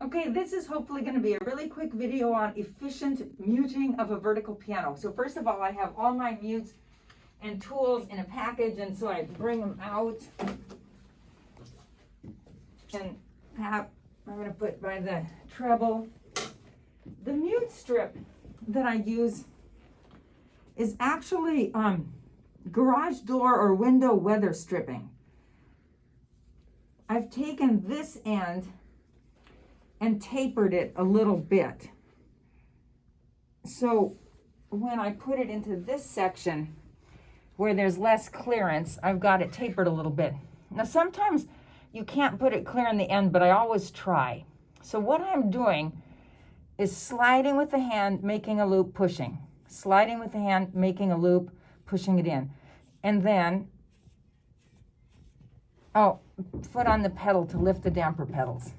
Okay, this is hopefully going to be a really quick video on efficient muting of a vertical piano. So first of all, I have all my mutes and tools in a package, and so I bring them out. And I'm going to put by the treble. The mute strip that I use is actually garage door or window weather stripping. I've taken this end and tapered it a little bit. So when I put it into this section where there's less clearance, I've got it tapered a little bit. Now sometimes you can't put it clear in the end, but I always try. So what I'm doing is sliding with the hand, making a loop, pushing. Sliding with the hand, making a loop, pushing it in. And then, foot on the pedal to lift the damper pedals.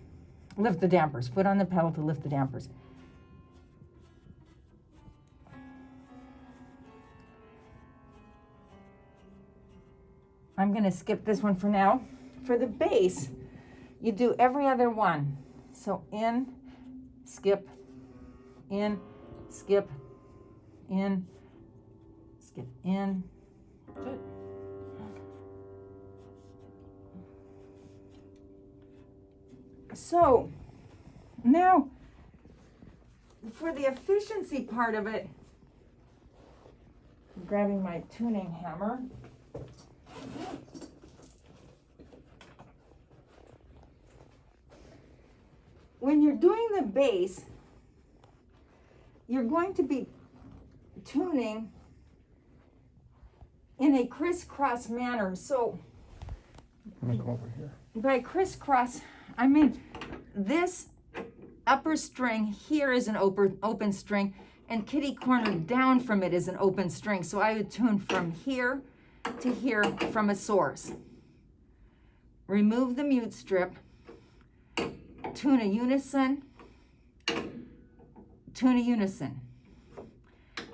Lift the dampers. Foot on the pedal to lift the dampers. I'm going to skip this one for now. For the bass, you do every other one. So in, skip, in, skip, in, skip, in. Good. So now for the efficiency part of it, I'm grabbing my tuning hammer. When you're doing the bass, you're going to be tuning in a crisscross manner. So I'm gonna go over here. by crisscross, I mean this upper string here is an open string, and kitty corner down from it is an open string. So I would tune from here to here from a source. Remove the mute strip, tune a unison, tune a unison.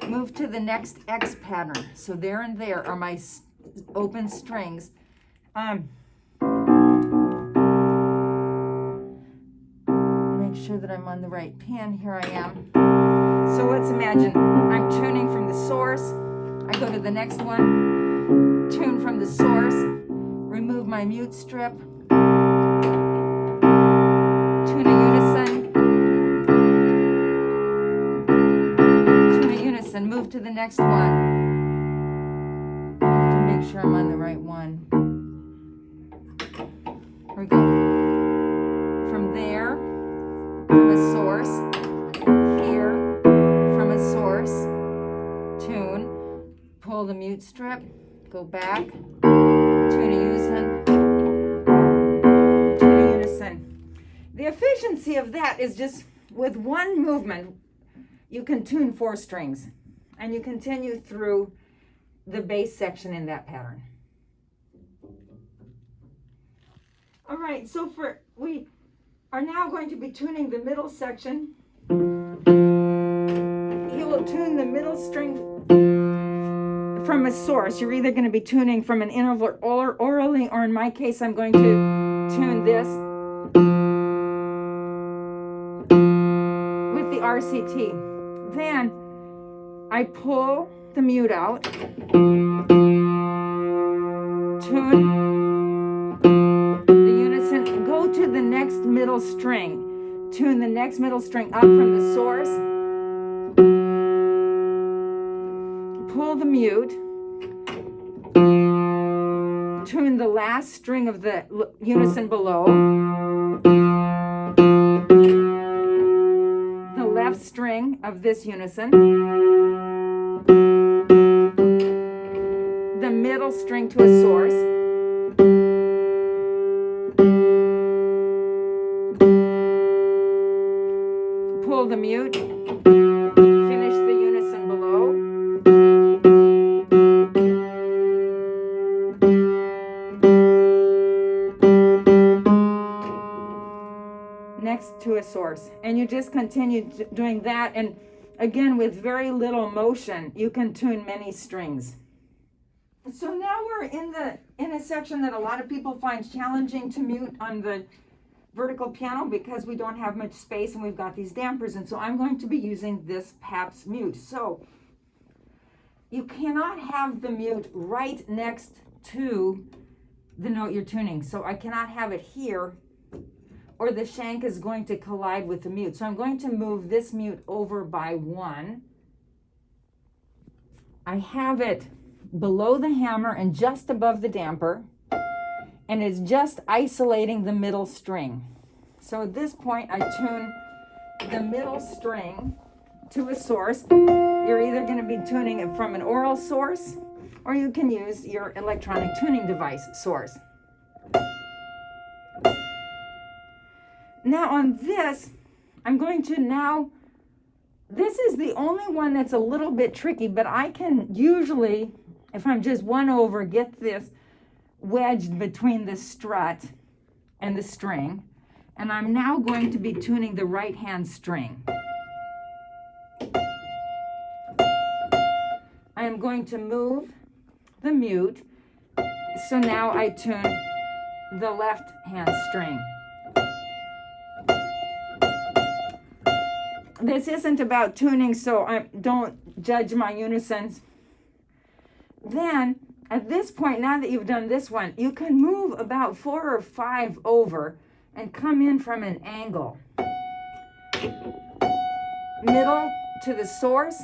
Move to the next X pattern. So there and there are my open strings. Make sure that I'm on the right pin. Here I am. So let's imagine I'm tuning from the source. I go to the next one, tune from the source, remove my mute strip, tune a unison, move to the next one. I have to make sure I'm on the right one. Here we go. From there, from a source, here, from a source, tune, pull the mute strip, go back, tune a unison, tune a unison. The efficiency of that is just with one movement, you can tune 4 strings. And you continue through the bass section in that pattern. All right, so we are now going to be tuning the middle section. You will tune the middle string from a source. You're either going to be tuning from an interval orally, or in my case, I'm going to tune this with the RCT. Then I pull the mute out, tune the unison, go to the next middle string, tune the next middle string up from the source, pull the mute, tune the last string of the unison below, the left string of this unison, the middle string to a source, pull the mute, finish the unison below, next to a source. And you just continue doing that, and again with very little motion you can tune many strings. So now we're in a section that a lot of people find challenging to mute on the vertical piano because we don't have much space and we've got these dampers, and so I'm going to be using this Pabst mute. So you cannot have the mute right next to the note you're tuning. So I cannot have it here or the shank is going to collide with the mute. So I'm going to move this mute over by 1. I have it below the hammer and just above the damper, and it's just isolating the middle string. So at this point, I tune the middle string to a source. You're either going to be tuning it from an oral source, or you can use your electronic tuning device source. Now on this, I'm going to now, this is the only one that's a little bit tricky, but I can usually, if I'm just 1 over, get this wedged between the strut and the string. And I'm now going to be tuning the right hand string. I am going to move the mute, so now I tune the left hand string. This isn't about tuning, so don't judge my unisons. Then, at this point, now that you've done this one, you can move about 4 or 5 over and come in from an angle. Middle to the source.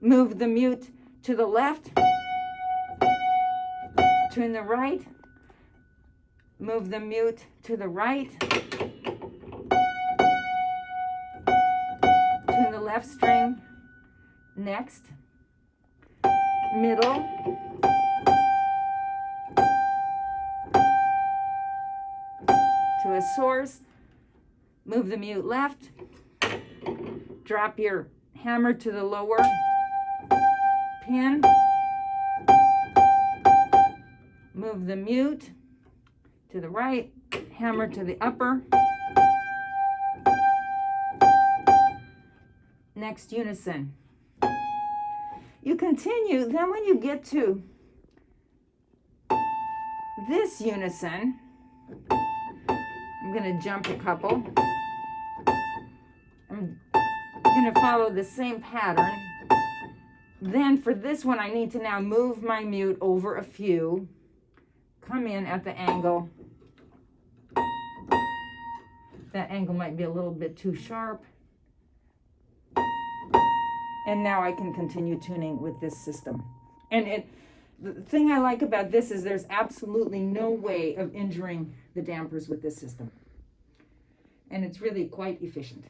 Move the mute to the left. Tune the right. Move the mute to the right. Tune the left string. Next. Middle. To a source. Move the mute left. Drop your hammer to the lower pin. Move the mute to the right, hammer to the upper. Next unison. You continue, then when you get to this unison, I'm going to jump a couple. I'm going to follow the same pattern. Then for this one, I need to now move my mute over a few, come in at the angle. That angle might be a little bit too sharp. And now I can continue tuning with this system. And the thing I like about this is there's absolutely no way of injuring the dampers with this system. And it's really quite efficient.